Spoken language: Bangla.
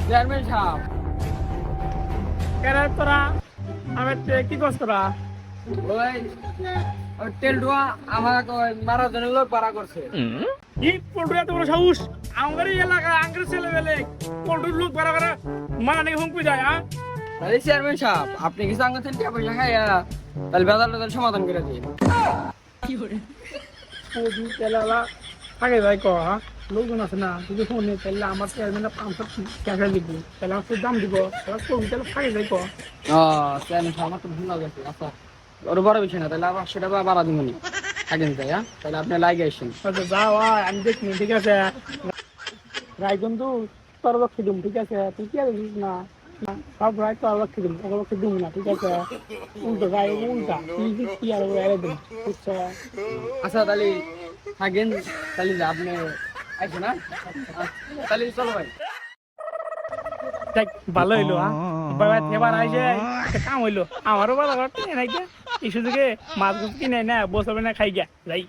চেয়ারম্যান সাহেব কেন তোরা আমি কি করছ তোরা? ওই ওই টেলটুয়া আমাকে ওই মারার জন্য লোক ভাড়া করছে। কি পল্টু এত বড় সাহস? আমার এলাকা আঙ্কেল ছেলে বেলে পল্টুর লোক ভাড়া করে মারা নাকি হুমকি যায়? হ্যাঁ তাহলে চেয়ারম্যান সাহেব আপনি কিছু আঙ্গুল থেকে টাকা পয়সা খাইয়া তাহলে বেজালটা সমাধান করে দিন। থাকে যাই ক হ্যাঁ লোকজন আছে না যদি ফোনে তাহলে আমার চেয়ারম্যান 500 টাকা দিব তাহলে আমার দাম দিব তাহলে কবি তাহলে থাকে যাই ক। ও চেয়ারম্যান সাহেব আমার তো ভুল লাগছে। আচ্ছা ওর বড় বিষয় না, তাহলে আবার সেটা বাড়া দিব নি থাকেন তাই। হ্যাঁ তাহলে আপনি লাগে আসেন। আচ্ছা যাও আমি দেখি ঠিক আছে। রায়গন তো তোর লক্ষ্যে দিম ঠিক আছে, তুই কি আর দিস না না, সব রায় তোর লক্ষ্যে দিম তোর লক্ষ্যে দিব না ঠিক আছে। উল্টো রায় উল্টা তুই কি আর এড়ে দিম বুঝছো? আচ্ছা তাহলে থাকেন, তাহলে আপনি আইসেন। না তাহলে চলো ভাই। দেখ ভালো হইলো হ্যাঁ এবার এবার আইসে একটা কাম হইলো আমারও ভালো ঘর নাই এই সুযোগে মাছ কিনে না বসবে না খাই গা যাই।